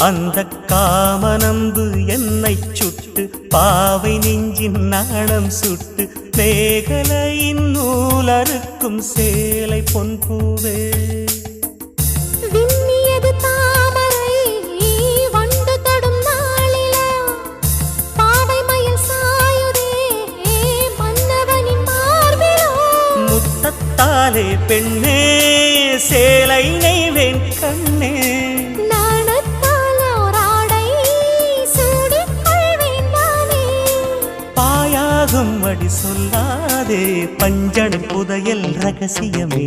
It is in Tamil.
அந்த காமனம்பு என்னை சுட்டு பாவை நெஞ்சின் நாணம் சுட்டு மேகலையின் நூலறுக்கும் சேலை பொன்பூவே முத்தத்தாலே பெண்ணே சேலை நெய்வேன் கண்ணே அடி சொல்லாதே பஞ்சணம் புதையல் ரகசியமே.